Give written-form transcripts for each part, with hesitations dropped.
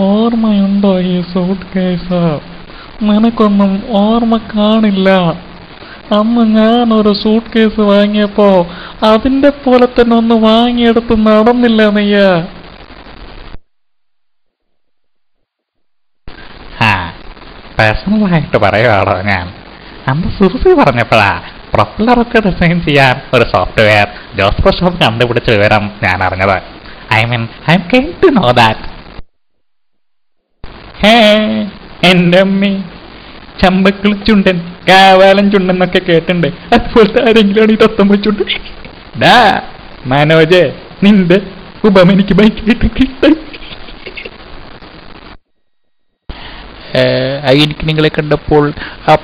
ഓർമ്മയുണ്ടോ ഈ suit case? നിനക്കൊന്നും ഓർമ്മ കാണില്ല. അന്ന് ഞാനൊരു സൂട്ട് കേസ് വാങ്ങിയപ്പോ അതിന്റെ പോലെ തന്നെ ഒന്ന് വാങ്ങിയെടുത്ത് നടന്നില്ല നീയ. പേഴ്സണലായിട്ട് പറയുവാണോ ഞാൻ? അന്ന് സുറുസി പറഞ്ഞപ്പോഴാ പ്രൊപ്പല്ലറൊക്കെ ഡിസൈൻ ചെയ്യാൻ ഒരു സോഫ്റ്റ്വെയർ ജോസ് പ്രശോഭ് കണ്ടുപിടിച്ച വിവരം ഞാൻ അറിഞ്ഞത്. I am came to know that. എന്റെ അമ്മി, ചമ്പക്കിളി ചുണ്ടൻ, കാവാലൻ ചുണ്ടെന്നൊക്കെ കേട്ടിട്ടുണ്ട്. അതുപോലത്തെ ആരെങ്കിലാണ് ഈ തത്തമ്മ ചുണ്ടൻ. മനോജ്, നിന്റെ ഉപമ എനിക്ക് ഭയങ്കരമായിട്ട് കിട്ടാൻ. എനിക്ക് നിങ്ങളെ കണ്ടപ്പോൾ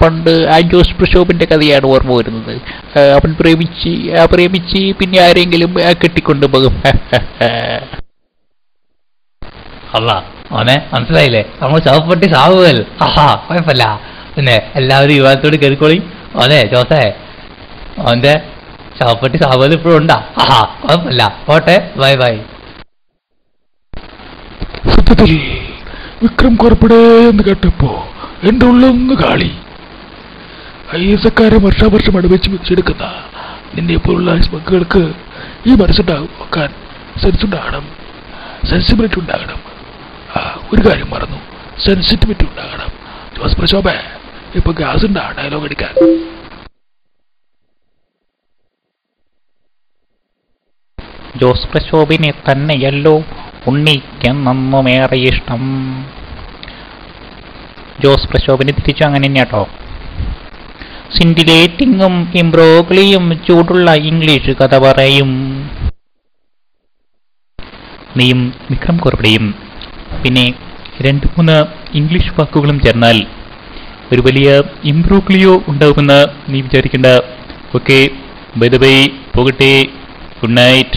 പണ്ട് ആ ജോസ് പ്രശോഭിന്റെ കഥയാണ് ഓർമ്മ വരുന്നത്. അവൻ പ്രേമിച്ച് പിന്നെ ആരെങ്കിലും കെട്ടിക്കൊണ്ടുപോകും. അല്ല അവനെ മനസ്സിലായില്ലേ? നമ്മൾ ചവപ്പെട്ടി സാവുകൽ. കുഴപ്പമില്ല. പിന്നെ എല്ലാവരും യുവാനത്തോട് കയറിക്കോളി. അവനെ ജോസേ, അവന്റെ ചവപ്പെട്ടി സാവുകൽ ഇപ്പോഴും ഉണ്ടാ? കുഴപ്പമില്ല. പോട്ടെ, ബൈ ബൈ. സത്യത്തിൽ വിക്രം കോർപ്പടേ എന്ന് കേട്ടപ്പോ എന്റെ ഉള്ളൊന്ന് കാളി. ഐഎസ്ക്കാരെ വർഷാവർഷം അടുപ്പിച്ച് വെച്ചെടുക്കുന്ന നിന്നെ പോലുള്ള മക്കൾക്ക് ഈ മനസ്സുണ്ടാക്കാൻ സെൻസുണ്ടാകണം, സെൻസിബിലിറ്റി ഉണ്ടാകണം. ഒരു കാര്യം മറന്നു, സെൻസിറ്റിവിറ്റി ഉണ്ടാകണം. ജോസ് പ്രശോഭ ഇപ്പൊ ഗ്യാസ് ഉണ്ടാ ഡയലോഗ് അടിക്കാൻ. ജോസ് പ്രശോഭിനെ തന്നെയല്ലോ ഉണ്ണിക്കെന്നൊന്നുമേറെ ഇഷ്ടം. ജോസ് പ്രശോഭിന് തിരിച്ചു അങ്ങനെ തന്നെയാട്ടോ. സിൻഡിലേറ്റിങ്ങും ഇംബ്രോഗ്ലിയും ചൂടുള്ള ഇംഗ്ലീഷ് കഥ പറയും. നീയും വിക്രം കോർപ്പടയും പിന്നെ 2-3 ഇംഗ്ലീഷ് വാക്കുകളും ചേർന്നാൽ ഒരു വലിയ ഇംബ്രോഗ്ലിയോ ഉണ്ടാകുമെന്ന് നീ വിചാരിക്കേണ്ട. ഓക്കെ, ബൈ ദ ബൈ, പോകട്ടെ, ഗുഡ് നൈറ്റ്.